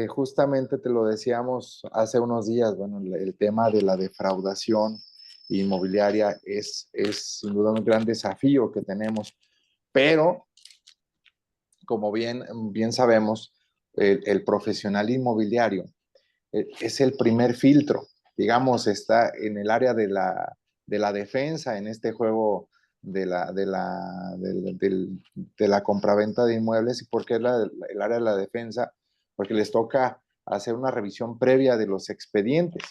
Justamente te lo decíamos hace unos días, bueno, el tema de la defraudación inmobiliaria es sin duda un gran desafío que tenemos, pero como bien sabemos, el profesional inmobiliario es el primer filtro, digamos, está en el área de la defensa, en este juego de la compraventa de inmuebles. ¿Y por qué el área de la defensa? Porque les toca hacer una revisión previa de los expedientes.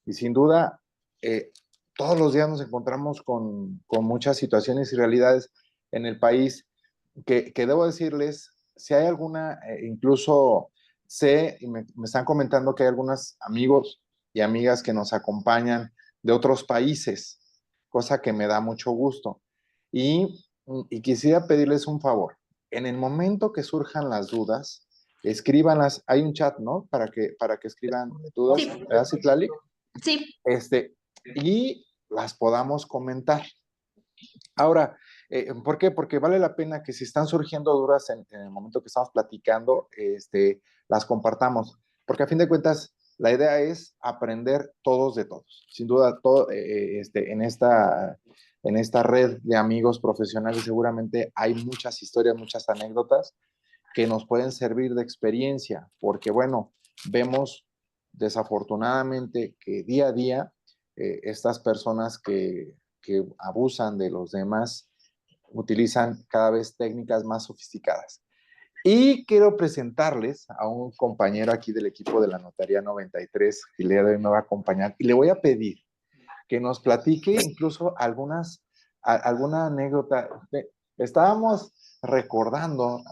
Y sin duda, eh, todos los días nos encontramos con muchas situaciones y realidades en el país que debo decirles, si hay alguna, incluso sé, y me están comentando que hay algunos amigos y amigas que nos acompañan de otros países, cosa que me da mucho gusto. Y quisiera pedirles un favor. En el momento que surjan las dudas, escríbanlas. Hay un chat, ¿no? Para que escriban dudas. Sí, ¿Verdad, Citlali? sí. Este, y las podamos comentar. Ahora, ¿por qué? Porque vale la pena que si están surgiendo dudas en el momento que estamos platicando, las compartamos. Porque a fin de cuentas, la idea es aprender todos de todos. Sin duda, en esta red de amigos profesionales seguramente hay muchas historias, muchas anécdotas que nos pueden servir de experiencia, porque bueno, vemos desafortunadamente que día a día estas personas que abusan de los demás utilizan cada vez técnicas más sofisticadas. Y quiero presentarles a un compañero aquí del equipo de la Notaría 93, que el día de hoy me va a acompañar, y le voy a pedir que nos platique incluso alguna anécdota. Estábamos recordando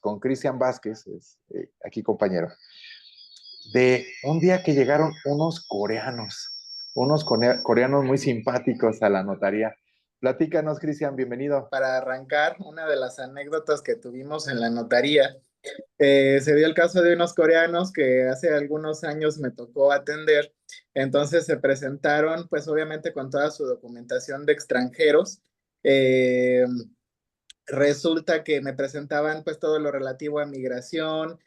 con Cristian Vázquez, aquí compañero, de un día que llegaron unos coreanos muy simpáticos a la notaría. Platícanos, Cristian, bienvenido. Para arrancar, una de las anécdotas que tuvimos en la notaría, se dio el caso de unos coreanos que hace algunos años me tocó atender. Entonces se presentaron, pues obviamente con toda su documentación de extranjeros. Eh, Resulta que me presentaban pues todo lo relativo a migración,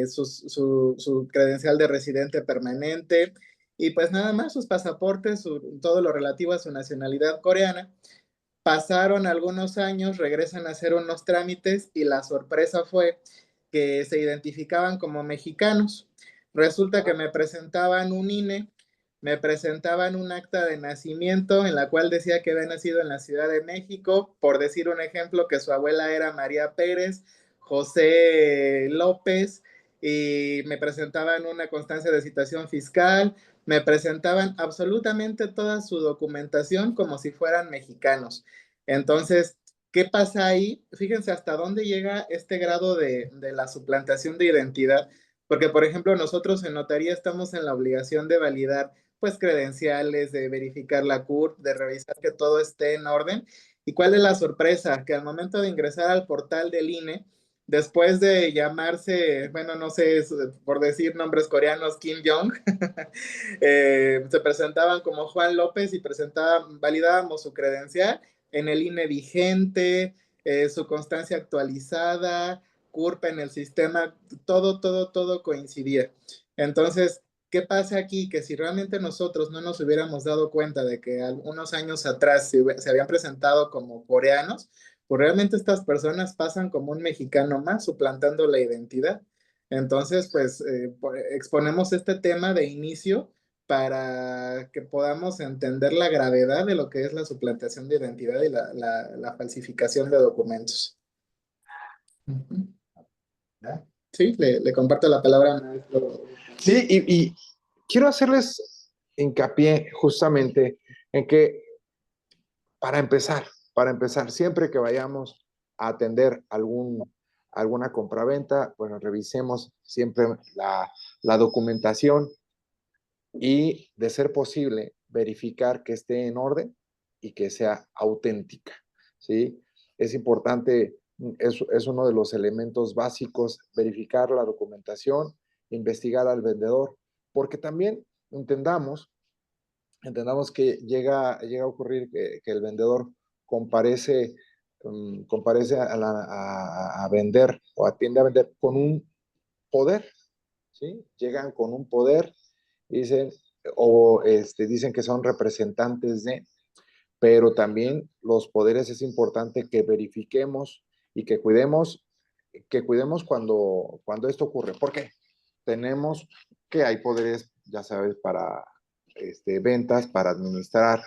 su credencial de residente permanente y pues nada más sus pasaportes, todo lo relativo a su nacionalidad coreana. Pasaron algunos años, regresan a hacer unos trámites y la sorpresa fue que se identificaban como mexicanos. Resulta que me presentaban un INE, me presentaban un acta de nacimiento en la cual decía que había nacido en la Ciudad de México, por decir un ejemplo, que su abuela era María Pérez, José López, y me presentaban una constancia de citación fiscal, me presentaban absolutamente toda su documentación como si fueran mexicanos. Entonces, ¿qué pasa ahí? Fíjense hasta dónde llega este grado de la suplantación de identidad, porque por ejemplo nosotros en notaría estamos en la obligación de validar pues credenciales, de verificar la CURP, de revisar que todo esté en orden. ¿Y cuál es la sorpresa? Que al momento de ingresar al portal del INE, después de llamarse, bueno, no sé, por decir nombres coreanos, Kim Jong, se presentaban como Juan López y presentaban, validábamos su credencial en el INE vigente, su constancia actualizada, CURP en el sistema, todo coincidía. Entonces, ¿qué pasa aquí? Que si realmente nosotros no nos hubiéramos dado cuenta de que algunos años atrás se habían presentado como coreanos, pues realmente estas personas pasan como un mexicano más, suplantando la identidad. Entonces, pues exponemos este tema de inicio para que podamos entender la gravedad de lo que es la suplantación de identidad y la falsificación de documentos. Sí, le comparto la palabra a maestro. Sí, y quiero hacerles hincapié justamente en que para empezar, siempre que vayamos a atender alguna compraventa, bueno, revisemos siempre la documentación y, de ser posible, verificar que esté en orden y que sea auténtica, ¿sí? Es importante, es uno de los elementos básicos, verificar la documentación, investigar al vendedor, porque también entendamos que llega a ocurrir que el vendedor comparece a vender o atiende a vender con un poder, ¿sí? Llegan con un poder, dicen, dicen que son representantes de, pero también los poderes es importante que verifiquemos y que cuidemos cuando esto ocurre. ¿Por qué? Tenemos que hay poderes, ya sabes, para ventas, para administrar,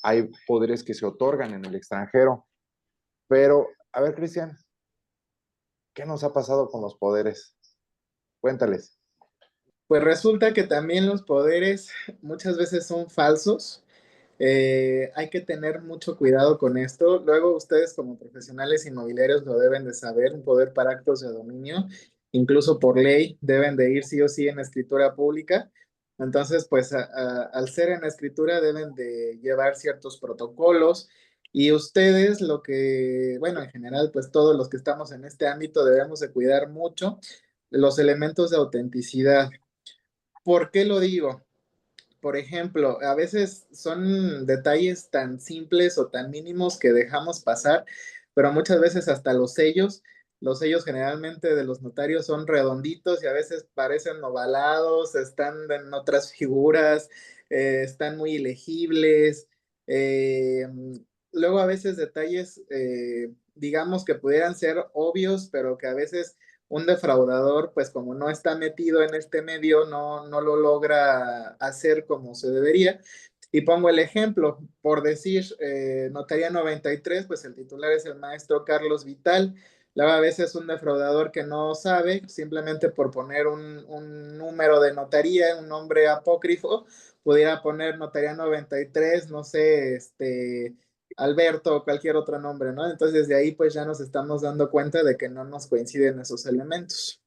hay poderes que se otorgan en el extranjero, pero, a ver, Cristian, ¿qué nos ha pasado con los poderes? Cuéntales. Pues resulta que también los poderes muchas veces son falsos. Hay que tener mucho cuidado con esto. Luego ustedes como profesionales inmobiliarios lo deben de saber, un poder para actos de dominio, incluso por ley, deben de ir sí o sí en escritura pública. Entonces, pues al ser en escritura deben de llevar ciertos protocolos y ustedes lo que, bueno, en general, pues todos los que estamos en este ámbito debemos de cuidar mucho los elementos de autenticidad. ¿Por qué lo digo? Por ejemplo, a veces son detalles tan simples o tan mínimos que dejamos pasar, pero muchas veces hasta los sellos generalmente de los notarios son redonditos y a veces parecen ovalados, están en otras figuras, están muy ilegibles. eh, Luego a veces detalles, digamos que pudieran ser obvios, pero que a veces un defraudador, pues como no está metido en este medio, no lo logra hacer como se debería. Y pongo el ejemplo, por decir, Notaría 93, pues el titular es el maestro Carlos Vital. Luego a veces un defraudador que no sabe, simplemente por poner un número de notaría, un nombre apócrifo, pudiera poner Notaría 93, no sé, Alberto o cualquier otro nombre, ¿no? Entonces de ahí pues ya nos estamos dando cuenta de que no nos coinciden esos elementos.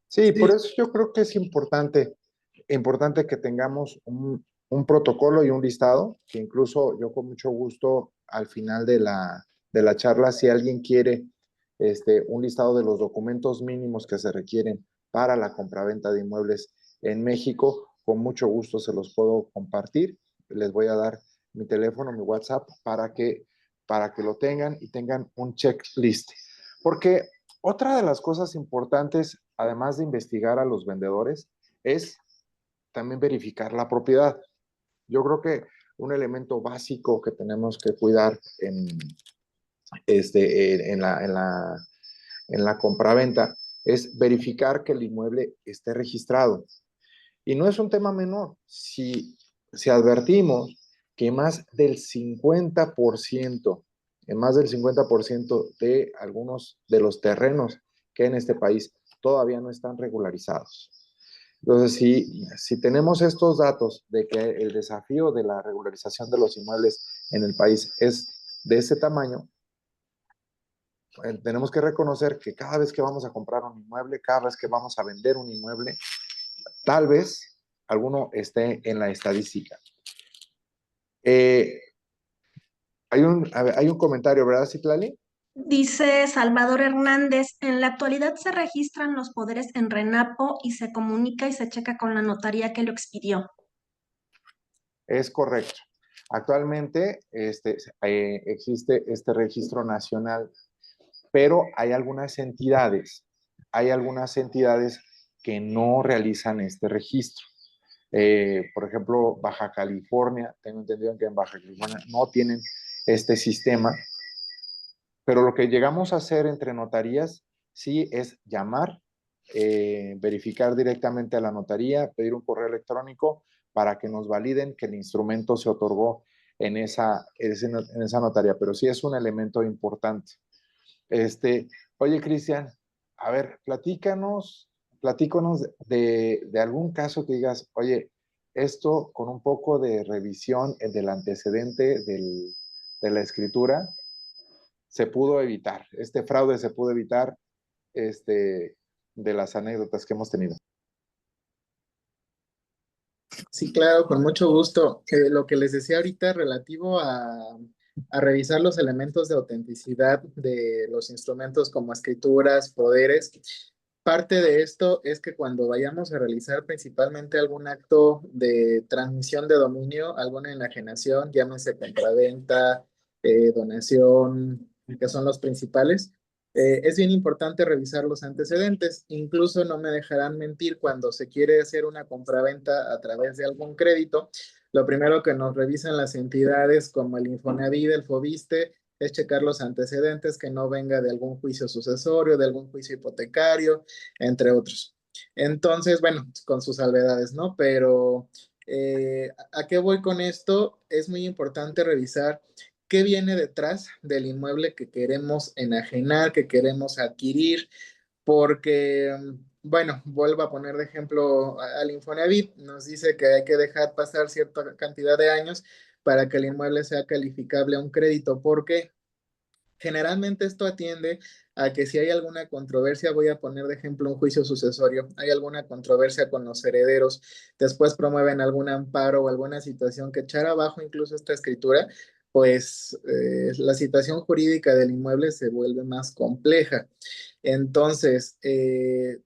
Sí, por Sí. eso yo creo que es importante que tengamos un protocolo y un listado, que incluso yo con mucho gusto al final de la charla, si alguien quiere un listado de los documentos mínimos que se requieren para la compraventa de inmuebles en México, con mucho gusto se los puedo compartir. Les voy a dar mi teléfono, mi WhatsApp, para que lo tengan y tengan un checklist. Porque otra de las cosas importantes, además de investigar a los vendedores, es también verificar la propiedad. Yo creo que un elemento básico que tenemos que cuidar en la compraventa es verificar que el inmueble esté registrado. Y no es un tema menor. Si advertimos que más del 50% de algunos de los terrenos que hay en este país todavía no están regularizados. Entonces, si tenemos estos datos de que el desafío de la regularización de los inmuebles en el país es de ese tamaño, tenemos que reconocer que cada vez que vamos a comprar un inmueble, cada vez que vamos a vender un inmueble, tal vez alguno esté en la estadística. Eh, hay un comentario, ¿verdad, Citlali? Dice Salvador Hernández, en la actualidad se registran los poderes en RENAPO y se comunica y se checa con la notaría que lo expidió. Es correcto. Actualmente existe este registro nacional, pero hay algunas entidades que no realizan este registro. Por ejemplo, Baja California, tengo entendido que en Baja California no tienen este sistema, pero lo que llegamos a hacer entre notarías sí es llamar, verificar directamente a la notaría, pedir un correo electrónico para que nos validen que el instrumento se otorgó en esa notaría, pero sí es un elemento importante. Oye, Cristian, a ver, platícanos de algún caso que digas, oye, esto con un poco de revisión del antecedente de la escritura se pudo evitar, este fraude se pudo evitar de las anécdotas que hemos tenido. Sí, claro, con mucho gusto. Lo que les decía ahorita relativo a revisar los elementos de autenticidad de los instrumentos como escrituras, poderes, parte de esto es que cuando vayamos a realizar principalmente algún acto de transmisión de dominio, alguna enajenación, llámese compraventa, donación, que son los principales, Es bien importante revisar los antecedentes. Incluso no me dejarán mentir cuando se quiere hacer una compraventa a través de algún crédito. Lo primero que nos revisan las entidades como el Infonavit, el Fobiste, es checar los antecedentes, que no venga de algún juicio sucesorio, de algún juicio hipotecario, entre otros. Entonces, bueno, con sus salvedades, ¿no? Pero ¿a qué voy con esto? Es muy importante revisar qué viene detrás del inmueble que queremos enajenar, que queremos adquirir, porque, bueno, vuelvo a poner de ejemplo al Infonavit, nos dice que hay que dejar pasar cierta cantidad de años para que el inmueble sea calificable a un crédito. ¿Por qué? Generalmente esto atiende a que si hay alguna controversia, voy a poner de ejemplo un juicio sucesorio, hay alguna controversia con los herederos, después promueven algún amparo o alguna situación que echar abajo incluso esta escritura, pues la situación jurídica del inmueble se vuelve más compleja. Entonces,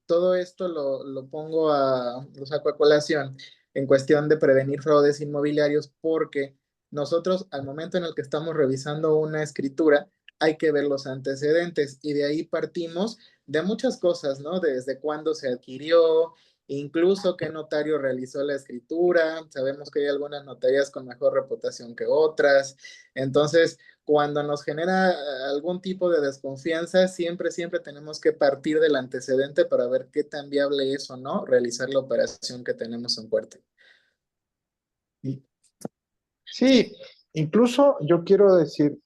todo esto lo saco a colación en cuestión de prevenir fraudes inmobiliarios porque nosotros al momento en el que estamos revisando una escritura, hay que ver los antecedentes y de ahí partimos de muchas cosas, ¿no? Desde cuándo se adquirió, incluso qué notario realizó la escritura. Sabemos que hay algunas notarías con mejor reputación que otras. Entonces, cuando nos genera algún tipo de desconfianza, siempre tenemos que partir del antecedente para ver qué tan viable es o no realizar la operación que tenemos en puerta. Sí, incluso yo quiero decir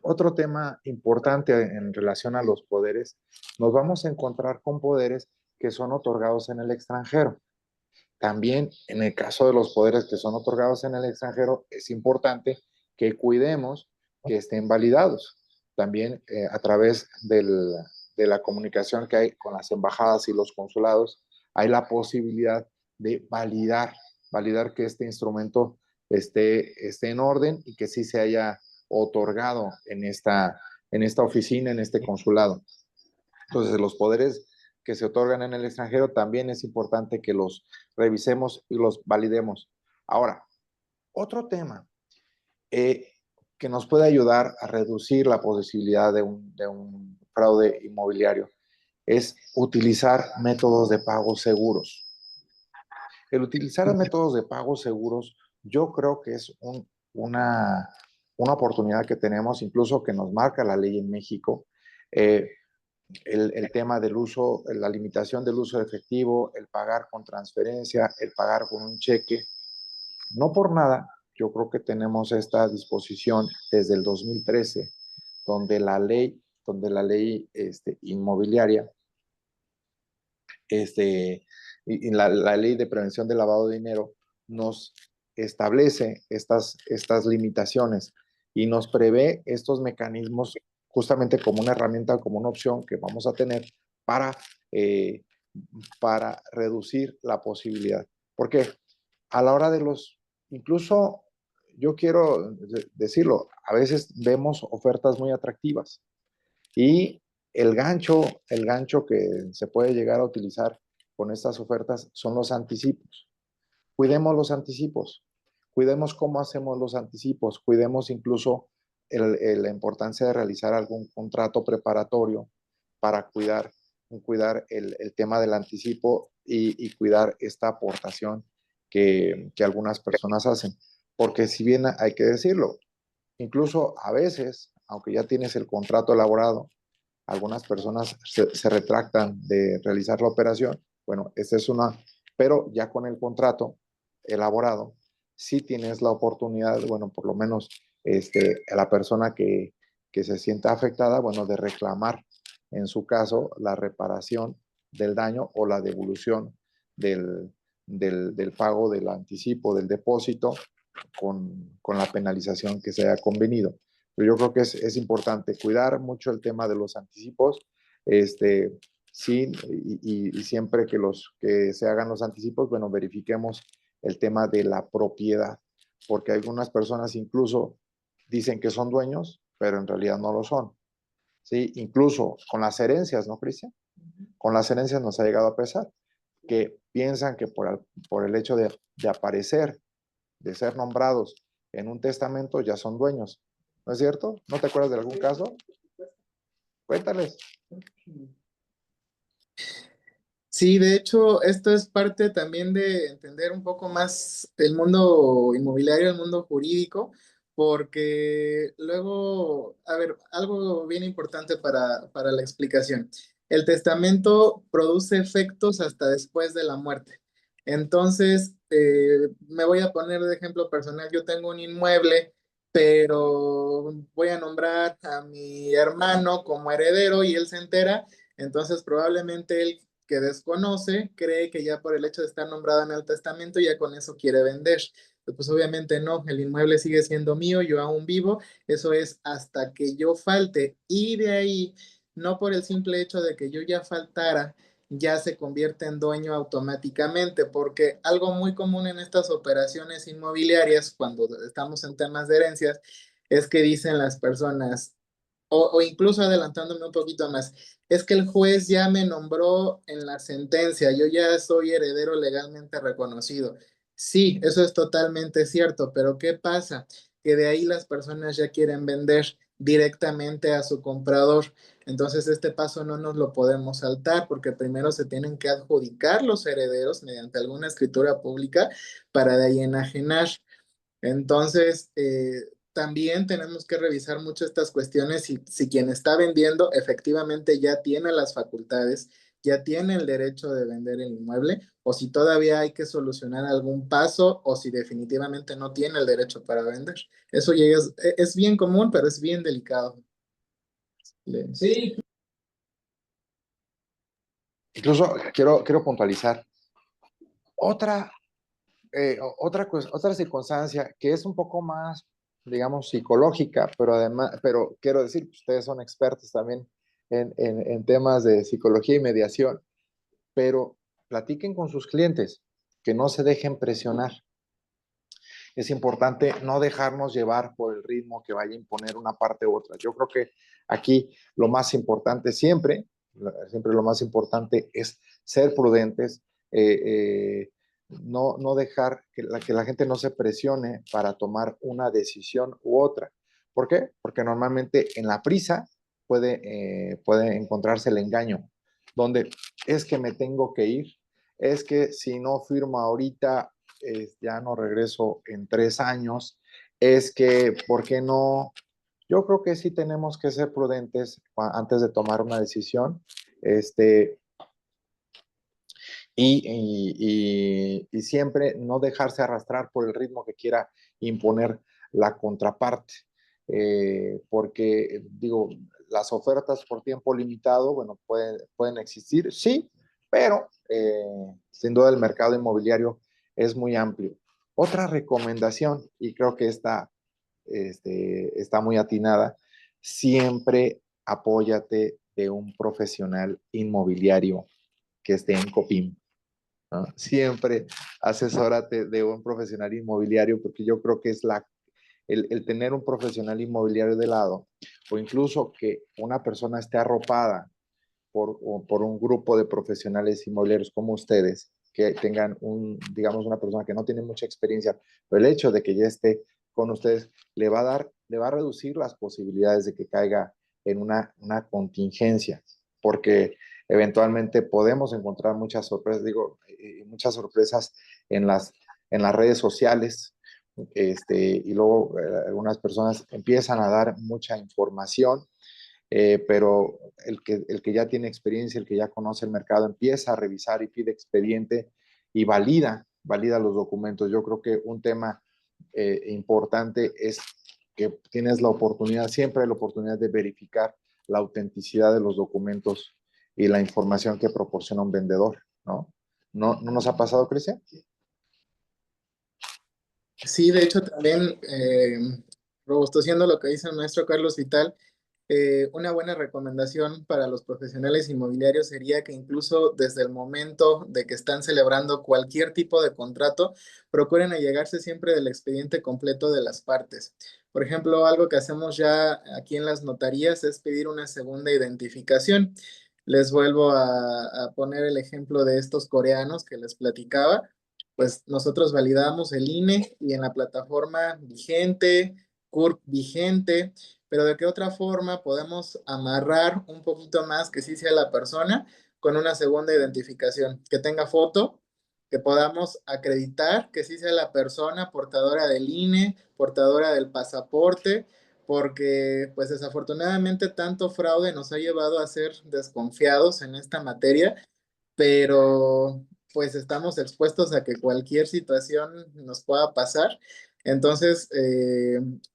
otro tema importante en relación a los poderes. Nos vamos a encontrar con poderes que son otorgados en el extranjero. También en el caso de los poderes que son otorgados en el extranjero, es importante que cuidemos que estén validados. También a través de la comunicación que hay con las embajadas y los consulados, hay la posibilidad de validar que este instrumento esté en orden y que sí se haya otorgado en esta oficina, en este consulado. Entonces, los poderes que se otorgan en el extranjero también es importante que los revisemos y los validemos. Ahora, otro tema que nos puede ayudar a reducir la posibilidad de un fraude inmobiliario es utilizar métodos de pago seguros. El utilizar métodos de pago seguros, yo creo que es una oportunidad que tenemos, incluso que nos marca la ley en México. El tema del uso, la limitación del uso de efectivo, el pagar con transferencia, el pagar con un cheque. No por nada, yo creo que tenemos esta disposición desde el 2013, donde la ley inmobiliaria, y la ley de prevención del lavado de dinero nos establece estas limitaciones y nos prevé estos mecanismos justamente como una herramienta, como una opción que vamos a tener para, eh, para reducir la posibilidad. Porque a la hora de incluso yo quiero decirlo, a veces vemos ofertas muy atractivas y el gancho que se puede llegar a utilizar con estas ofertas son los anticipos. Cuidemos los anticipos, cuidemos cómo hacemos los anticipos, cuidemos incluso la importancia de realizar algún contrato preparatorio para cuidar el tema del anticipo y cuidar esta aportación que algunas personas hacen. Porque si bien hay que decirlo, incluso a veces, aunque ya tienes el contrato elaborado, algunas personas se retractan de realizar la operación. Bueno, esta es una, pero ya con el contrato elaborado, sí tienes la oportunidad, bueno, por lo menos a la persona que se sienta afectada, bueno, de reclamar, en su caso, la reparación del daño o la devolución del pago del anticipo, del depósito, con la penalización que se haya convenido. Pero yo creo que es importante cuidar mucho el tema de los anticipos, sí, y siempre que se hagan los anticipos, bueno, verifiquemos el tema de la propiedad, porque algunas personas incluso dicen que son dueños, pero en realidad no lo son. ¿Sí? Incluso con las herencias, ¿no, Cristian? Con las herencias nos ha llegado a pesar, que piensan que por el hecho de aparecer, de ser nombrados en un testamento, ya son dueños. ¿No es cierto? ¿No te acuerdas de algún caso? Cuéntales. Sí, de hecho, esto es parte también de entender un poco más el mundo inmobiliario, el mundo jurídico, porque luego, a ver, algo bien importante para la explicación. El testamento produce efectos hasta después de la muerte. Entonces, me voy a poner de ejemplo personal, yo tengo un inmueble, pero voy a nombrar a mi hermano como heredero y él se entera, entonces probablemente él que desconoce, cree que ya por el hecho de estar nombrado en el testamento, ya con eso quiere vender. Pues obviamente no, el inmueble sigue siendo mío, yo aún vivo, eso es hasta que yo falte. Y de ahí, no por el simple hecho de que yo ya faltara, ya se convierte en dueño automáticamente, porque algo muy común en estas operaciones inmobiliarias, cuando estamos en temas de herencias, es que dicen las personas, o incluso adelantándome un poquito más, es que el juez ya me nombró en la sentencia, yo ya soy heredero legalmente reconocido. Sí, eso es totalmente cierto, pero ¿qué pasa? Que de ahí las personas ya quieren vender directamente a su comprador. Entonces este paso no nos lo podemos saltar porque primero se tienen que adjudicar los herederos mediante alguna escritura pública para de ahí enajenar. Entonces, también tenemos que revisar mucho estas cuestiones si quien está vendiendo efectivamente ya tiene las facultades, ya tiene el derecho de vender el inmueble, o si todavía hay que solucionar algún paso, o si definitivamente no tiene el derecho para vender. Eso ya es bien común, pero es bien delicado. Sí. Incluso quiero puntualizar otra, otra circunstancia que es un poco más, digamos, psicológica, pero además, pero quiero decir, ustedes son expertos también en temas de psicología y mediación, pero platiquen con sus clientes, que no se dejen presionar. Es importante no dejarnos llevar por el ritmo que vaya a imponer una parte u otra. Yo creo que aquí lo más importante siempre lo más importante es ser prudentes, no dejar que la gente no se presione para tomar una decisión u otra. ¿Por qué? Porque normalmente en la prisa puede encontrarse el engaño, donde es que me tengo que ir, es que si no firmo ahorita ya no regreso en 3 años, es que, ¿por qué no? Yo creo que sí tenemos que ser prudentes antes de tomar una decisión, este, y siempre no dejarse arrastrar por el ritmo que quiera imponer la contraparte, porque digo, las ofertas por tiempo limitado, bueno, pueden existir, sí, pero sin duda el mercado inmobiliario es muy amplio. Otra recomendación, y creo que esta está muy atinada, siempre apóyate de un profesional inmobiliario que esté en COPIM, ¿no? Siempre asesórate de un profesional inmobiliario porque yo creo que es el tener un profesional inmobiliario de lado o incluso que una persona esté arropada por un grupo de profesionales inmobiliarios como ustedes, que tengan digamos, una persona que no tiene mucha experiencia, pero el hecho de que ya esté con ustedes le va a reducir las posibilidades de que caiga en una contingencia, porque eventualmente podemos encontrar muchas sorpresas, muchas sorpresas en las redes sociales, y luego algunas personas empiezan a dar mucha información, pero el que ya tiene experiencia, el que ya conoce el mercado, empieza a revisar y pide expediente y valida los documentos. Yo creo que un tema importante es que tienes la oportunidad, siempre hay la oportunidad de verificar la autenticidad de los documentos y la información que proporciona un vendedor, ¿no? ¿No nos ha pasado, Cristian? Sí, de hecho también, robusteciendo lo que dice el maestro Carlos Vital, una buena recomendación para los profesionales inmobiliarios sería que incluso desde el momento de que están celebrando cualquier tipo de contrato, procuren allegarse siempre del expediente completo de las partes. Por ejemplo, algo que hacemos ya aquí en las notarías es pedir una segunda identificación. Les vuelvo a poner el ejemplo de estos coreanos que les platicaba. Pues nosotros validamos el INE y en la plataforma vigente, CURP vigente, pero de qué otra forma podemos amarrar un poquito más que sí sea la persona con una segunda identificación, que tenga foto, que podamos acreditar que sí sea la persona portadora del INE, portadora del pasaporte, porque pues desafortunadamente tanto fraude nos ha llevado a ser desconfiados en esta materia, pero pues estamos expuestos a que cualquier situación nos pueda pasar. Entonces,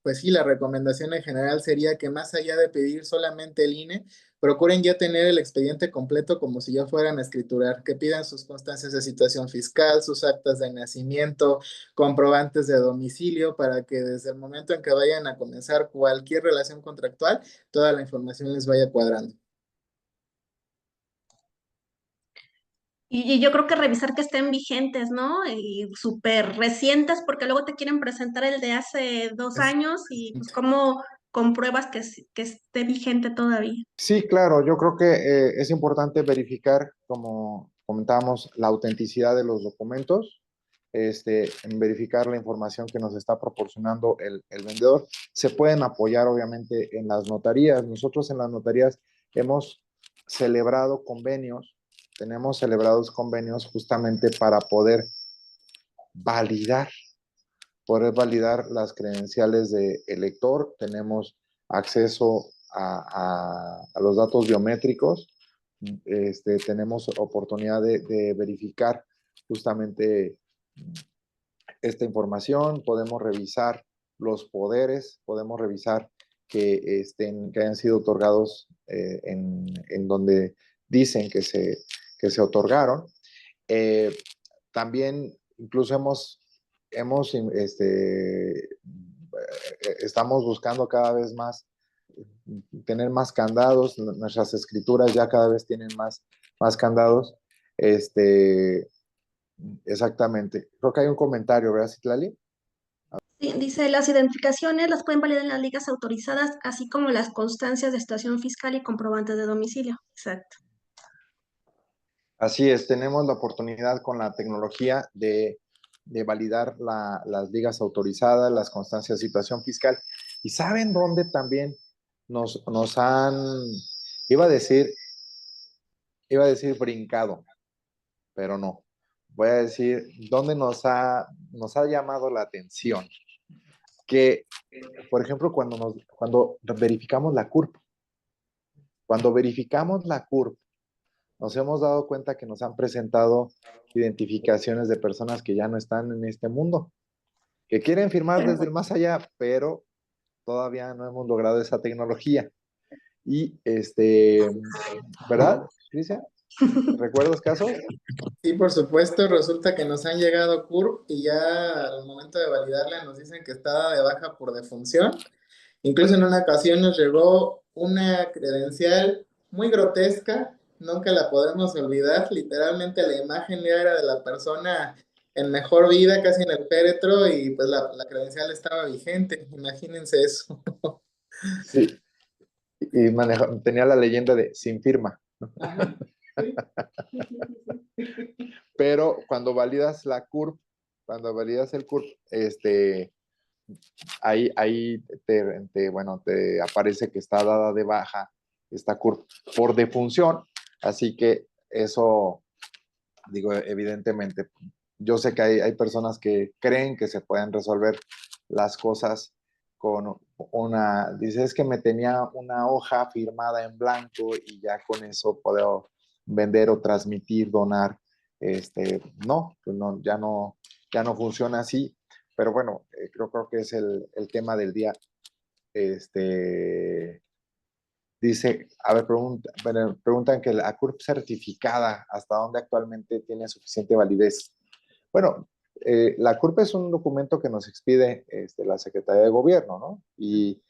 pues sí, la recomendación en general sería que más allá de pedir solamente el INE, procuren ya tener el expediente completo como si ya fueran a escriturar, que pidan sus constancias de situación fiscal, sus actas de nacimiento, comprobantes de domicilio, para que desde el momento en que vayan a comenzar cualquier relación contractual, toda la información les vaya cuadrando. Y yo creo que revisar que estén vigentes, ¿no? Y súper recientes, porque luego te quieren presentar el de hace 2 años y pues cómo compruebas que esté vigente todavía. Sí, claro, yo creo que es importante verificar, como comentábamos, la autenticidad de los documentos, en verificar la información que nos está proporcionando el vendedor. Se pueden apoyar, obviamente, en las notarías. Nosotros en las notarías hemos celebrado convenios, tenemos celebrados convenios justamente para validar poder validar las credenciales de elector. Tenemos acceso a los datos biométricos. Tenemos oportunidad de verificar justamente esta información. Podemos revisar los poderes, podemos revisar que hayan sido otorgados en donde dicen que se otorgaron. También incluso hemos estamos buscando cada vez más tener más candados. Nuestras escrituras ya cada vez tienen más candados. Exactamente. Creo que hay un comentario, ¿verdad, Citlali? Sí, dice, las identificaciones las pueden validar en las ligas autorizadas, así como las constancias de estación fiscal y comprobantes de domicilio. Exacto. Así es, tenemos la oportunidad con la tecnología de validar las ligas autorizadas, las constancias de situación fiscal. ¿Y saben dónde también nos han, iba a decir, iba a decir brincado, pero no? Voy a decir dónde nos ha llamado la atención? Que, por ejemplo, cuando verificamos la CURP, nos hemos dado cuenta que nos han presentado identificaciones de personas que ya no están en este mundo, que quieren firmar desde el más allá, pero todavía no hemos logrado esa tecnología. Y ¿verdad, Cristian? ¿Recuerdas casos? Sí, por supuesto, resulta que nos han llegado CURP y ya al momento de validarla nos dicen que está de baja por defunción. Incluso en una ocasión nos llegó una credencial muy grotesca, nunca la podemos olvidar. Literalmente la imagen ya era de la persona en mejor vida, casi en el féretro, y pues la credencial estaba vigente. Imagínense eso. Sí. Y tenía la leyenda de sin firma. Ajá. Sí. Pero cuando validas la CURP, cuando validas el CURP, ahí te aparece que está dada de baja esta CURP por defunción. Así que eso, digo, evidentemente, yo sé que hay personas que creen que se pueden resolver las cosas con dice, es que me tenía una hoja firmada en blanco y ya con eso puedo vender o transmitir, donar. No, pues no, ya no funciona así, pero bueno, creo que es el tema del día. Dice, a ver, preguntan que la CURP certificada, ¿hasta dónde actualmente tiene suficiente validez? Bueno, la CURP es un documento que nos expide la Secretaría de Gobierno, ¿no? Y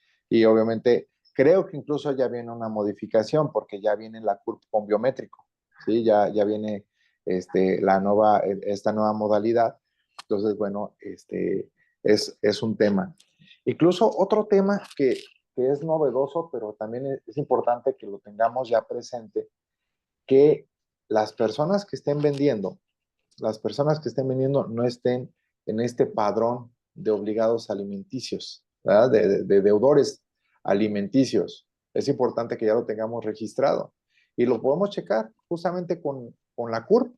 obviamente creo que incluso ya viene una modificación porque ya viene la CURP con biométrico, ¿sí? Ya viene esta nueva modalidad. Entonces, bueno, es un tema. Incluso otro tema que es novedoso, pero también es importante que lo tengamos ya presente, que las personas que estén vendiendo, no estén en este padrón de obligados alimenticios, ¿verdad? De deudores alimenticios. Es importante que ya lo tengamos registrado y lo podemos checar justamente con la CURP.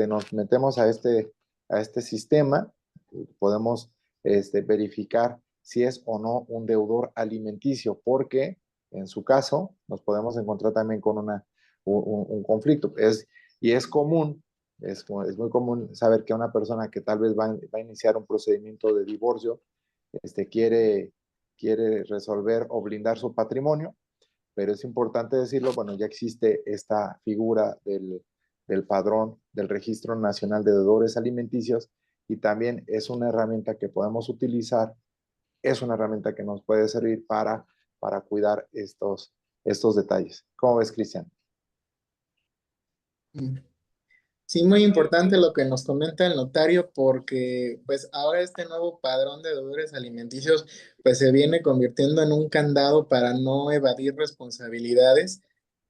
Nos metemos a este sistema, podemos verificar si es o no un deudor alimenticio, porque en su caso nos podemos encontrar también con un conflicto. Y es común, muy común saber que una persona que tal vez va a iniciar un procedimiento de divorcio, quiere resolver o blindar su patrimonio, pero es importante decirlo, bueno, ya existe esta figura del padrón del Registro Nacional de Deudores Alimenticios y también es una herramienta que podemos utilizar, es una herramienta que nos puede servir para cuidar estos detalles. ¿Cómo ves, Cristian? Sí, muy importante lo que nos comenta el notario porque pues ahora este nuevo padrón de deudores alimenticios pues se viene convirtiendo en un candado para no evadir responsabilidades.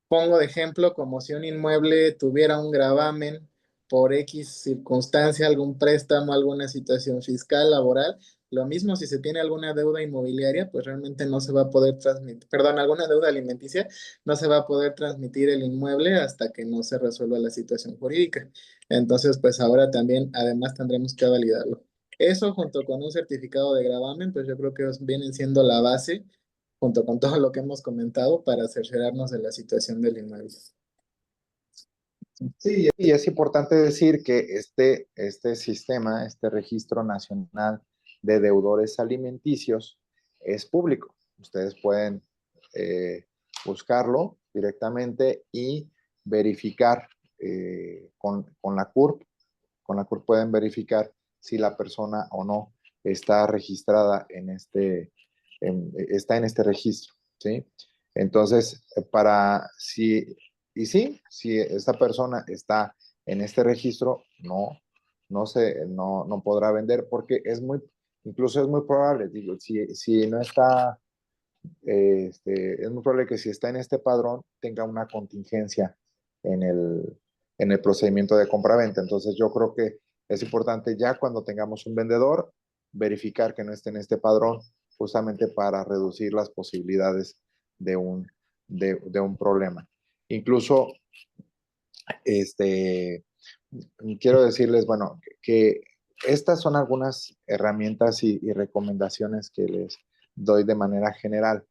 Pongo de ejemplo como si un inmueble tuviera un gravamen por X circunstancia, algún préstamo, alguna situación fiscal, laboral. Lo mismo si se tiene alguna deuda inmobiliaria, pues realmente no se va a poder transmitir, perdón, alguna deuda alimenticia, no se va a poder transmitir el inmueble hasta que no se resuelva la situación jurídica. Entonces, pues ahora también, además, tendremos que validarlo. Eso junto con un certificado de gravamen, pues yo creo que vienen siendo la base junto con todo lo que hemos comentado para cerciorarnos de la situación del inmueble. Sí, y es importante decir que este sistema, este Registro Nacional de Deudores Alimenticios, es público. Ustedes pueden buscarlo directamente y verificar con la CURP. Con la CURP pueden verificar si la persona o no está registrada está en este registro, ¿sí? Entonces, si esta persona está en este registro, no podrá vender porque incluso es muy probable, digo, si no está, es muy probable que si está en este padrón tenga una contingencia en el procedimiento de compraventa. Entonces, yo creo que es importante ya cuando tengamos un vendedor, verificar que no esté en este padrón, justamente para reducir las posibilidades de un problema. Incluso, quiero decirles, bueno, que estas son algunas herramientas y recomendaciones que les doy de manera general,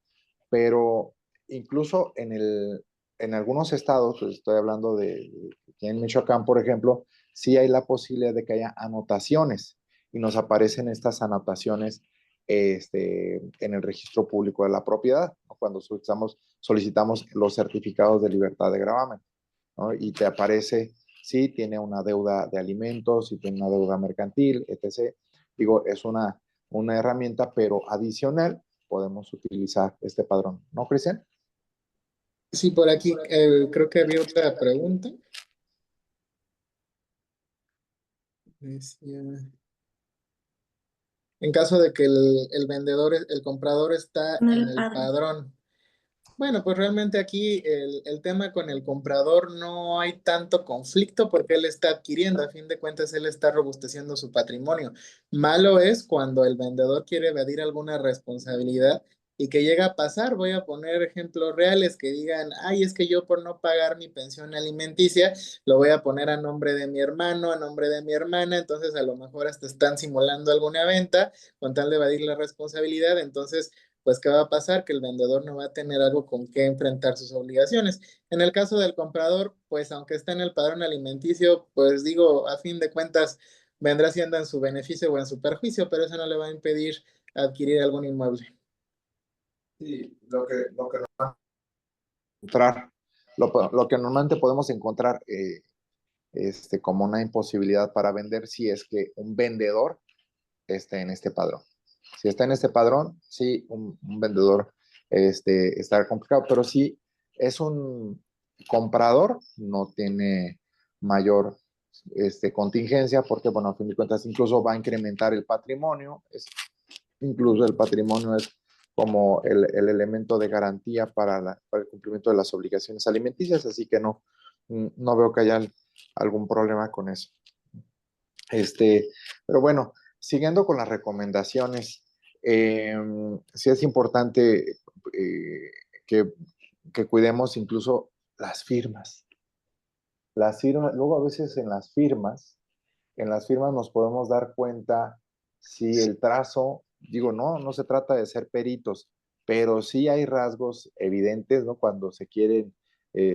pero incluso en algunos estados, pues estoy hablando aquí en Michoacán, por ejemplo, sí hay la posibilidad de que haya anotaciones y nos aparecen estas anotaciones en el registro público de la propiedad, ¿no? Cuando solicitamos los certificados de libertad de gravamen, ¿no? Y te aparece si tiene una deuda de alimentos, si tiene una deuda mercantil, etc. Digo, es una herramienta, pero adicional podemos utilizar este padrón. ¿No, Cristian? Sí, por aquí creo que había otra pregunta. Decía, en caso de que el vendedor, el comprador está En en el el padrón. padrón. Bueno, pues realmente aquí el tema con el comprador no hay tanto conflicto porque él está adquiriendo, a fin de cuentas él está robusteciendo su patrimonio. Malo es cuando el vendedor quiere evadir alguna responsabilidad y que llega a pasar. Voy a poner ejemplos reales que digan, ay, es que yo por no pagar mi pensión alimenticia, lo voy a poner a nombre de mi hermano, a nombre de mi hermana, entonces a lo mejor hasta están simulando alguna venta con tal de evadir la responsabilidad, entonces pues ¿qué va a pasar? Que el vendedor no va a tener algo con qué enfrentar sus obligaciones. En el caso del comprador, pues aunque está en el padrón alimenticio, pues digo, a fin de cuentas, vendrá siendo en su beneficio o en su perjuicio, pero eso no le va a impedir adquirir algún inmueble. Sí, encontrar, lo que normalmente podemos encontrar como una imposibilidad para vender si es que un vendedor esté en este padrón. Si está en este padrón, sí, un vendedor está complicado, pero si es un comprador, no tiene mayor contingencia porque, bueno, a fin de cuentas, incluso va a incrementar el patrimonio. Incluso el patrimonio es como el elemento de garantía para el cumplimiento de las obligaciones alimenticias, así que no veo que haya algún problema con eso. Pero bueno, siguiendo con las recomendaciones, Sí es importante que, que cuidemos incluso las firmas. Las firmas, luego a veces en las firmas nos podemos dar cuenta si el trazo, digo, no se trata de ser peritos, pero sí hay rasgos evidentes, ¿no? Cuando se quieren,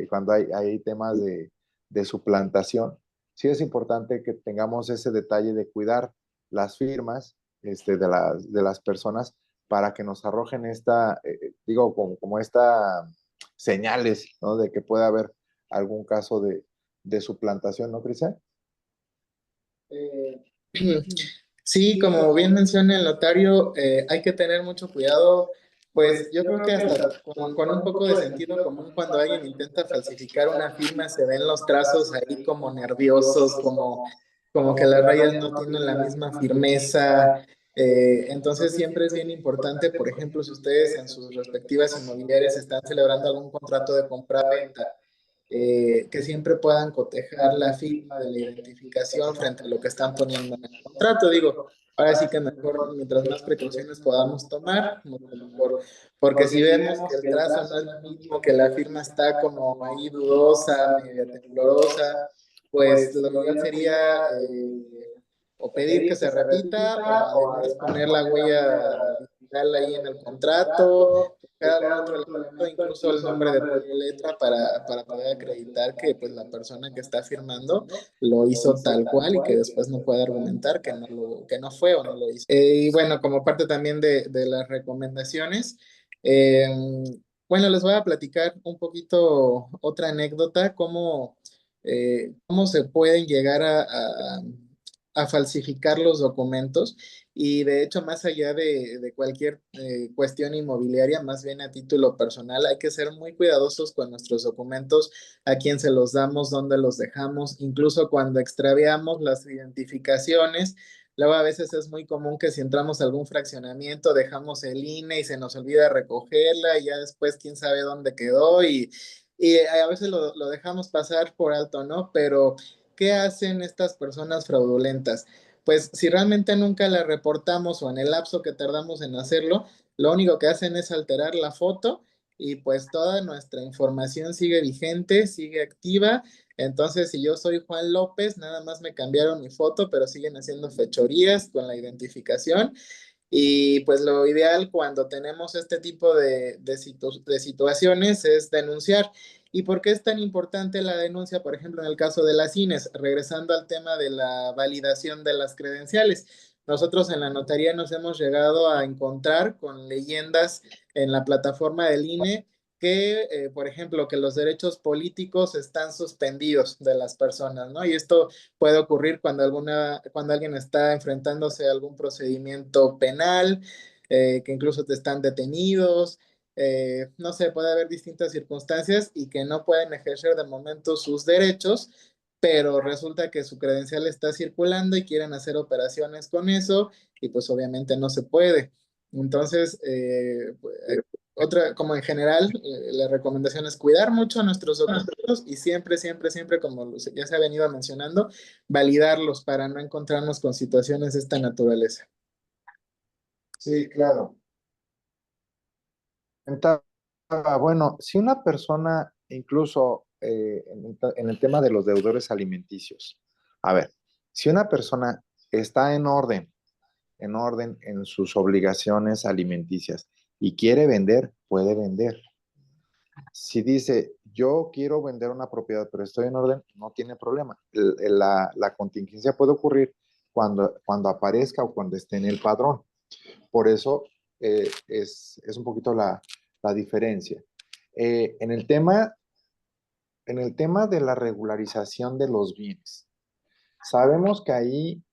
cuando hay temas de suplantación. Sí es importante que tengamos ese detalle de cuidar las firmas de las personas para que nos arrojen digo, como esta señales, ¿no? De que puede haber algún caso de suplantación, ¿no, Cristian? Eh, Sí, como bien menciona el notario, hay que tener mucho cuidado, pues yo creo que hasta con un poco de sentido común cuando alguien intenta falsificar una firma se ven los trazos ahí como nerviosos, como que las rayas no tienen la misma firmeza. Entonces siempre es bien importante, por ejemplo, si ustedes en sus respectivas inmobiliarias están celebrando algún contrato de compra-venta, que siempre puedan cotejar la firma de la identificación frente a lo que están poniendo en el contrato. Digo, ahora sí que mejor, mientras más precauciones podamos tomar, mucho mejor. Porque si vemos que el trazo no es lo mismo, que la firma está como ahí dudosa, media temblorosa, pues lo ideal sería o pedir que se repita o además poner la huella digital ahí en el contrato, algún otro elemento, incluso el nombre de puño y letra para poder acreditar que pues la persona que está firmando lo hizo tal cual y que después no puede argumentar que no fue o no lo hizo. Y bueno, como parte también de las recomendaciones, eh, bueno, les voy a platicar un poquito otra anécdota, cómo se pueden llegar a falsificar los documentos. Y de hecho, más allá de cualquier cuestión inmobiliaria, más bien a título personal, hay que ser muy cuidadosos con nuestros documentos, a quién se los damos, dónde los dejamos, incluso cuando extraviamos las identificaciones. Luego a veces es muy común que si entramos a algún fraccionamiento, dejamos el INE y se nos olvida recogerla y ya después quién sabe dónde quedó y a veces lo dejamos pasar por alto, ¿no? Pero ¿qué hacen estas personas fraudulentas? Pues si realmente nunca la reportamos o en el lapso que tardamos en hacerlo, lo único que hacen es alterar la foto y pues toda nuestra información sigue vigente, sigue activa. Entonces, si yo soy Juan López, nada más me cambiaron mi foto, pero siguen haciendo fechorías con la identificación. Y pues lo ideal cuando tenemos este tipo de situaciones es denunciar. ¿Y por qué es tan importante la denuncia, por ejemplo, en el caso de las INES? Regresando al tema de la validación de las credenciales. Nosotros en la notaría nos hemos llegado a encontrar con leyendas en la plataforma del INE que, por ejemplo, que los derechos políticos están suspendidos de las personas, ¿no? Y esto puede ocurrir cuando alguien está enfrentándose a algún procedimiento penal, que incluso te están detenidos, no sé, puede haber distintas circunstancias y que no pueden ejercer de momento sus derechos, pero resulta que su credencial está circulando y quieren hacer operaciones con eso y pues obviamente no se puede. Entonces, otra, como en general, la recomendación es cuidar mucho nuestros documentos y siempre, siempre, siempre, como ya se ha venido mencionando, validarlos para no encontrarnos con situaciones de esta naturaleza. Sí, claro. Entonces, bueno, si una persona, incluso en el tema de los deudores alimenticios, a ver, si una persona está en orden en sus obligaciones alimenticias y quiere vender, puede vender. Si dice, yo quiero vender una propiedad, pero estoy en orden, no tiene problema. La contingencia puede ocurrir cuando aparezca o cuando esté en el padrón. Por eso es un poquito la diferencia. Eh, en el tema, en el tema de la regularización de los bienes, sabemos que ahí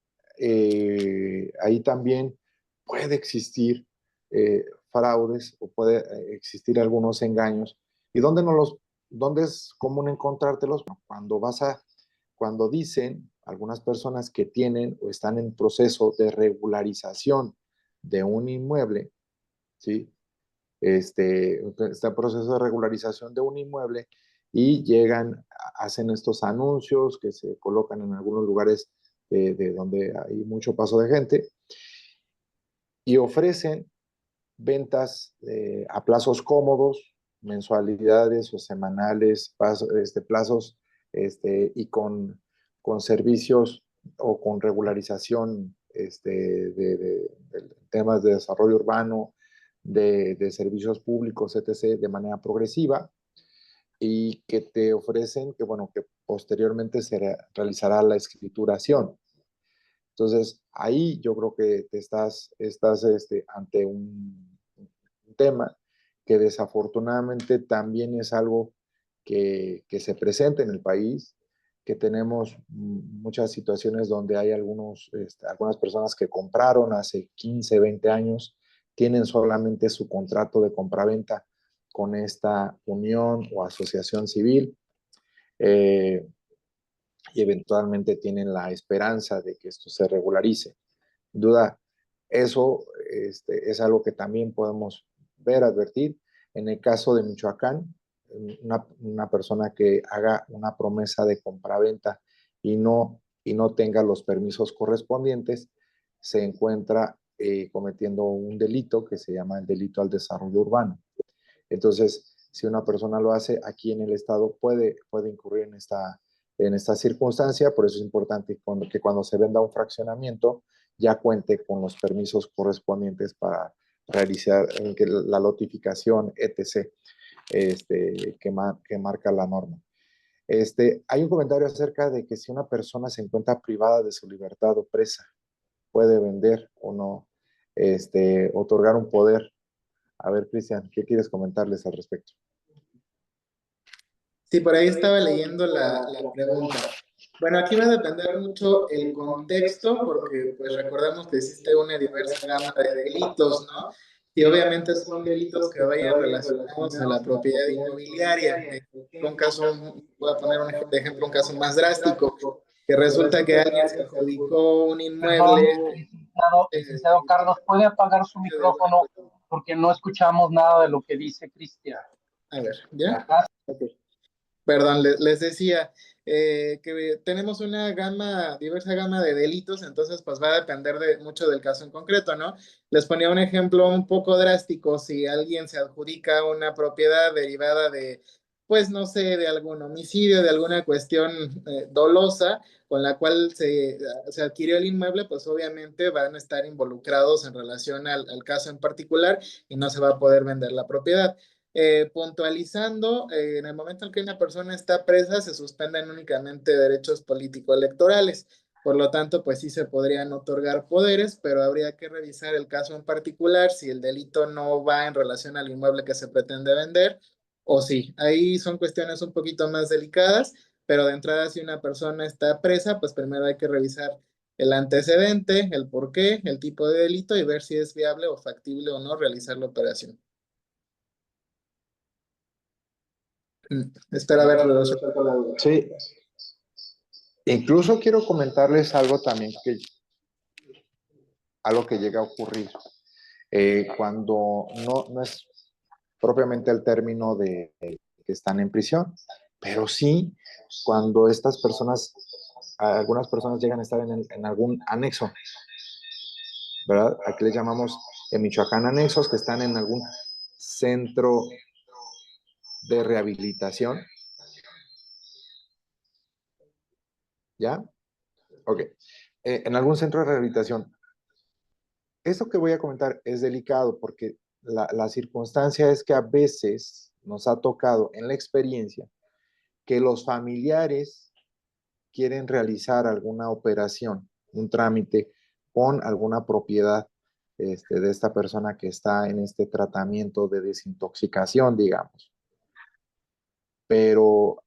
también puede existir fraudes o puede existir algunos engaños. ¿Y dónde es común encontrártelos? Cuando dicen algunas personas que tienen o están en proceso de regularización de un inmueble, ¿sí? Está en proceso de regularización de un inmueble y hacen estos anuncios que se colocan en algunos lugares de donde hay mucho paso de gente y ofrecen ventas a plazos cómodos, mensualidades o semanales, plazos y con servicios o con regularización de temas de desarrollo urbano, de servicios públicos, etc., de manera progresiva, y que te ofrecen que, bueno, que posteriormente se realizará la escrituración. Entonces, ahí yo creo que estás ante un tema que desafortunadamente también es algo que se presenta en el país, que tenemos muchas situaciones donde hay algunas personas que compraron hace 15, 20 años, tienen solamente su contrato de compraventa con esta unión o asociación civil, eh, y eventualmente tienen la esperanza de que esto se regularice. Sin duda, eso es algo que también podemos ver, advertir. En el caso de Michoacán, una persona que haga una promesa de compraventa y no tenga los permisos correspondientes, se encuentra cometiendo un delito que se llama el delito al desarrollo urbano. Entonces, si una persona lo hace aquí en el estado, puede incurrir en esta circunstancia. Por eso es importante que cuando se venda un fraccionamiento ya cuente con los permisos correspondientes para realizar la notificación, etc., que marca la norma. Hay un comentario acerca de que si una persona se encuentra privada de su libertad o presa, puede vender o no, otorgar un poder. A ver, Cristian, ¿qué quieres comentarles al respecto? Sí, por ahí estaba leyendo la pregunta. Bueno, aquí va a depender mucho el contexto, porque pues recordamos que existe una diversa gama de delitos, ¿no? Y obviamente son delitos que vayan relacionados a la propiedad inmobiliaria. Un caso, voy a poner de ejemplo un caso más drástico, que resulta que alguien se adjudicó un Perdón, inmueble. licenciado Carlos, ¿puede apagar su micrófono? Porque no escuchamos nada de lo que dice Cristian. A ver, ¿ya? Ajá. Okay. Perdón, les decía que tenemos una diversa gama de delitos, entonces pues va a depender mucho del caso en concreto, ¿no? Les ponía un ejemplo un poco drástico: si alguien se adjudica una propiedad derivada de, pues no sé, de algún homicidio, de alguna cuestión dolosa con la cual se adquirió el inmueble, pues obviamente van a estar involucrados en relación al caso en particular y no se va a poder vender la propiedad. Puntualizando, en el momento en que una persona está presa, se suspenden únicamente derechos político-electorales. Por lo tanto, pues sí se podrían otorgar poderes, pero habría que revisar el caso en particular, si el delito no va en relación al inmueble que se pretende vender, o sí. Ahí son cuestiones un poquito más delicadas, pero de entrada, si una persona está presa, pues primero hay que revisar el antecedente, el porqué, el tipo de delito y ver si es viable o factible o no realizar la operación. Espera a ver, resuelto la duda. Sí, incluso quiero comentarles algo también, algo que llega a ocurrir cuando no es propiamente el término de que están en prisión, pero sí cuando algunas personas llegan a estar en algún anexo, ¿verdad? Aquí le llamamos en Michoacán anexos, que están en algún centro de rehabilitación. ¿Ya? Ok. En algún centro de rehabilitación. Esto que voy a comentar es delicado porque la circunstancia es que a veces nos ha tocado en la experiencia que los familiares quieren realizar alguna operación, un trámite con alguna propiedad de esta persona que está en este tratamiento de desintoxicación, digamos. Pero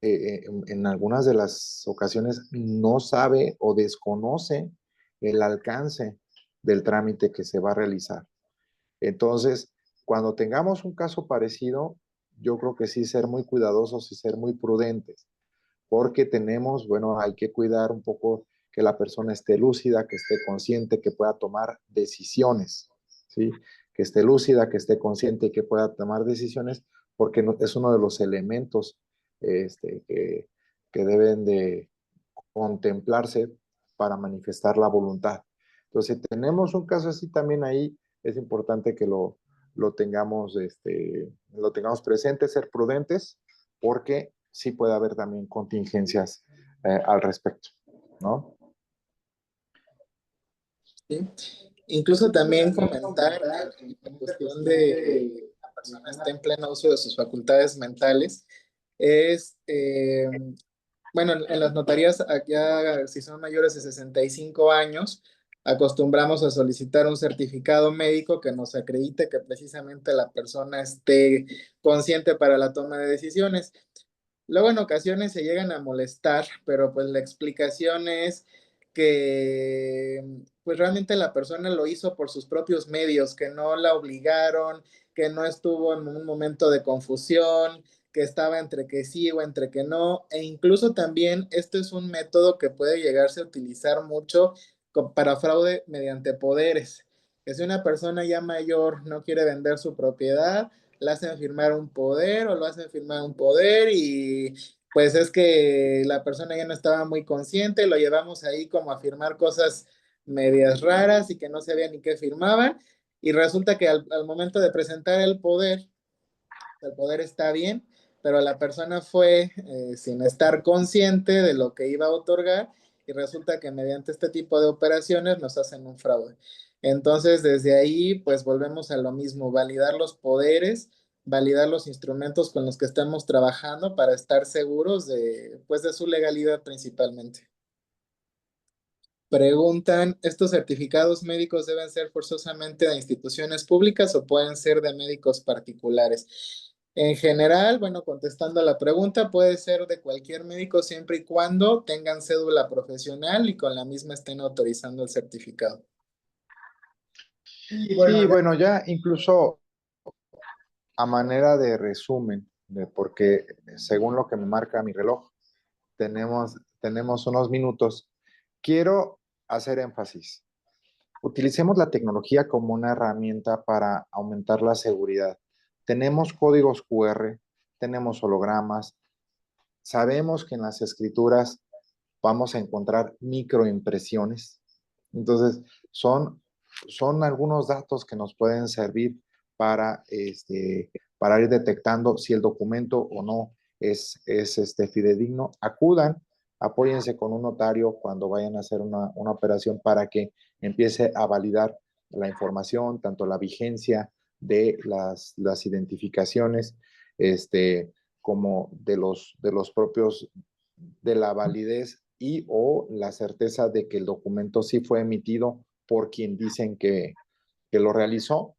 en algunas de las ocasiones no sabe o desconoce el alcance del trámite que se va a realizar. Entonces, cuando tengamos un caso parecido, yo creo que sí ser muy cuidadosos y ser muy prudentes, porque bueno, hay que cuidar un poco que la persona esté lúcida, que esté consciente, que pueda tomar decisiones, ¿sí? Que esté lúcida, que esté consciente y que pueda tomar decisiones, porque es uno de los elementos que deben de contemplarse para manifestar la voluntad. Entonces, tenemos un caso así también ahí, es importante que lo tengamos presente, ser prudentes, porque sí puede haber también contingencias al respecto, ¿no? ¿Sí? Incluso también comentar en cuestión de la persona esté en pleno uso de sus facultades mentales, es, bueno, en las notarías, ya si son mayores de 65 años, acostumbramos a solicitar un certificado médico que nos acredite que precisamente la persona esté consciente para la toma de decisiones. Luego en ocasiones se llegan a molestar, pero pues la explicación es que pues realmente la persona lo hizo por sus propios medios, que no la obligaron, que no estuvo en un momento de confusión, que estaba entre que sí o entre que no, e incluso también esto es un método que puede llegarse a utilizar mucho para fraude mediante poderes. Que si una persona ya mayor no quiere vender su propiedad, le hacen firmar un poder o lo hacen firmar un poder y pues es que la persona ya no estaba muy consciente, lo llevamos ahí como a firmar cosas medias raras y que no sabía ni qué firmaban y resulta que al momento de presentar el poder está bien, pero la persona fue sin estar consciente de lo que iba a otorgar y resulta que mediante este tipo de operaciones nos hacen un fraude. Entonces, desde ahí, pues volvemos a lo mismo, validar los poderes, validar los instrumentos con los que estamos trabajando para estar seguros de, pues, de su legalidad principalmente. Preguntan, ¿estos certificados médicos deben ser forzosamente de instituciones públicas o pueden ser de médicos particulares? En general, bueno, contestando a la pregunta, puede ser de cualquier médico siempre y cuando tengan cédula profesional y con la misma estén autorizando el certificado. Y bueno, Sí, ya. bueno, ya incluso a manera de resumen, porque según lo que me marca mi reloj, tenemos unos minutos. Quiero hacer énfasis. Utilicemos la tecnología como una herramienta para aumentar la seguridad. Tenemos códigos QR, tenemos hologramas, sabemos que en las escrituras vamos a encontrar microimpresiones. Entonces, son algunos datos que nos pueden servir para ir detectando si el documento o no es fidedigno. Acudan, apóyense con un notario cuando vayan a hacer una operación para que empiece a validar la información, tanto la vigencia de las identificaciones, como de los propios, de la validez y o la certeza de que el documento sí fue emitido por quien dicen que lo realizó.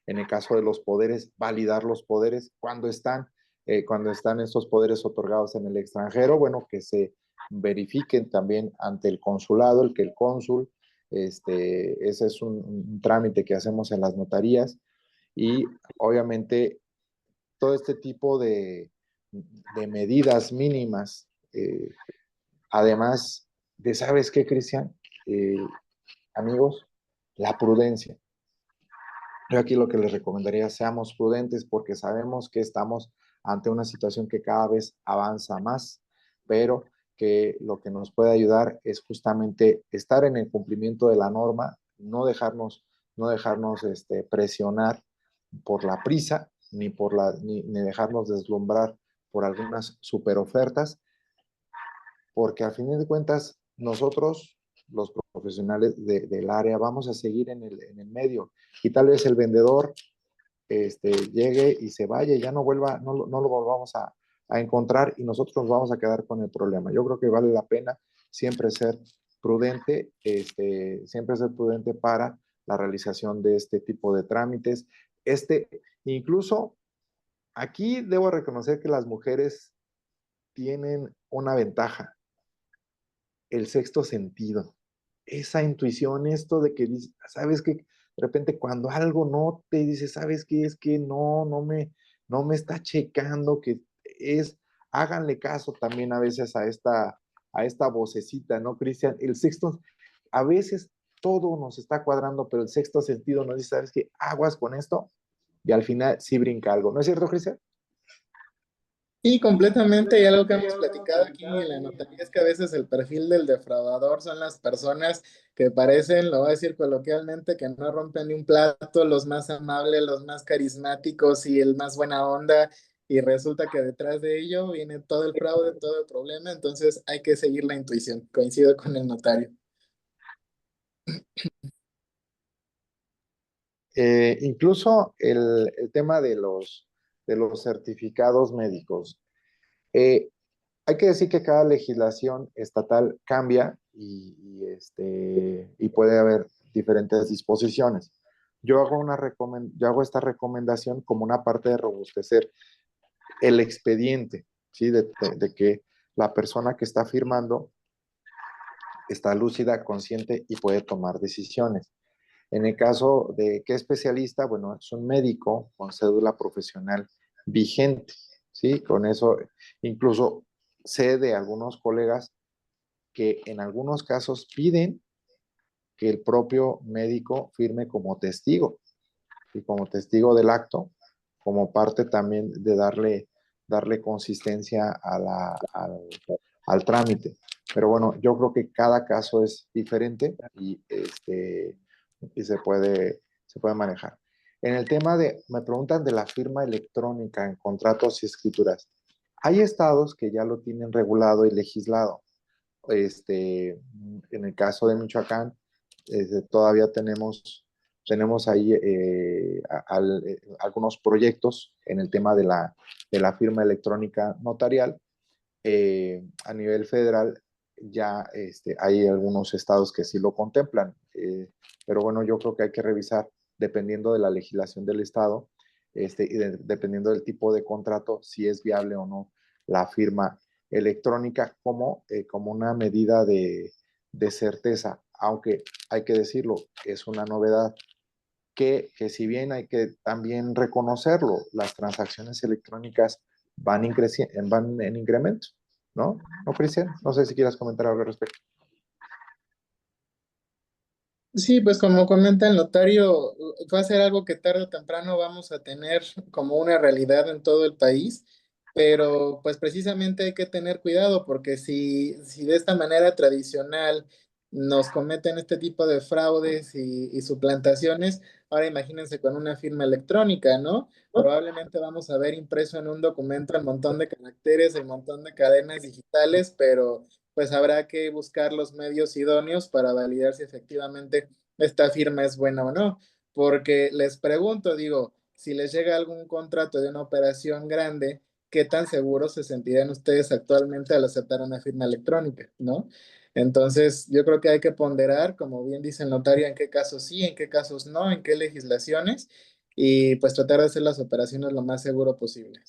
En el caso de los poderes, validar los poderes cuando están estos poderes otorgados en el extranjero, bueno, que se verifiquen también ante el consulado, el que el cónsul, ese es un trámite que hacemos en las notarías y obviamente todo este tipo de medidas mínimas, además de, ¿sabes qué, Cristian? Eh, Amigos, la prudencia. Yo aquí lo que les recomendaría, seamos prudentes porque sabemos que estamos ante una situación que cada vez avanza más, pero que lo que nos puede ayudar es justamente estar en el cumplimiento de la norma, no dejarnos presionar por la prisa, ni dejarnos deslumbrar por algunas super ofertas, porque al fin de cuentas nosotros, los profesionales del área, vamos a seguir en el medio y tal vez el vendedor llegue y se vaya y ya no vuelva, no lo volvamos a encontrar y nosotros nos vamos a quedar con el problema. Yo creo que vale la pena siempre ser prudente para la realización de este tipo de trámites. Incluso aquí debo reconocer que las mujeres tienen una ventaja, el sexto sentido, esa intuición, esto de que dices, sabes que de repente cuando algo no te dice, sabes qué es que no me está checando, háganle caso también a veces a esta vocecita, ¿no, Cristian? El sexto, a veces todo nos está cuadrando, pero el sexto sentido nos dice, sabes qué, aguas con esto, y al final sí brinca algo, ¿no es cierto, Cristian? Sí, completamente, y algo que hemos platicado aquí en la notaría es que a veces el perfil del defraudador son las personas que parecen, lo voy a decir coloquialmente, que no rompen ni un plato, los más amables, los más carismáticos y el más buena onda, y resulta que detrás de ello viene todo el fraude, todo el problema, entonces hay que seguir la intuición, coincido con el notario. Incluso el tema de los certificados médicos. Eh, Hay que decir que cada legislación estatal cambia y puede haber diferentes disposiciones. Yo hago esta recomendación como una parte de robustecer el expediente, ¿sí? De que la persona que está firmando está lúcida, consciente y puede tomar decisiones. En el caso de qué especialista, bueno, es un médico con cédula profesional vigente, ¿sí? Con eso, incluso sé de algunos colegas que en algunos casos piden que el propio médico firme como testigo, y como testigo del acto, como parte también de darle consistencia al trámite. Pero bueno, yo creo que cada caso es diferente y se puede manejar. En el tema me preguntan de la firma electrónica en contratos y escrituras. Hay estados que ya lo tienen regulado y legislado. En el caso de Michoacán, todavía tenemos ahí algunos proyectos en el tema de la firma electrónica notarial. A nivel federal ya hay algunos estados que sí lo contemplan, pero bueno, yo creo que hay que revisar dependiendo de la legislación del estado dependiendo del tipo de contrato, si es viable o no la firma electrónica como una medida de certeza, aunque hay que decirlo, es una novedad que si bien hay que también reconocerlo, las transacciones electrónicas van en incremento, ¿no? ¿No, Cristian? No sé si quieras comentar algo al respecto. Sí, pues como comenta el notario, va a ser algo que tarde o temprano vamos a tener como una realidad en todo el país, pero pues precisamente hay que tener cuidado porque si de esta manera tradicional nos cometen este tipo de fraudes y suplantaciones, ahora imagínense con una firma electrónica, ¿no? Probablemente vamos a ver impreso en un documento el montón de caracteres, el montón de cadenas digitales, pero pues habrá que buscar los medios idóneos para validar si efectivamente esta firma es buena o no. Porque les pregunto, digo, si les llega algún contrato de una operación grande, ¿qué tan seguros se sentirían ustedes actualmente al aceptar una firma electrónica, ¿no? Entonces, yo creo que hay que ponderar, como bien dice el notario, en qué casos sí, en qué casos no, en qué legislaciones, y pues tratar de hacer las operaciones lo más seguro posible.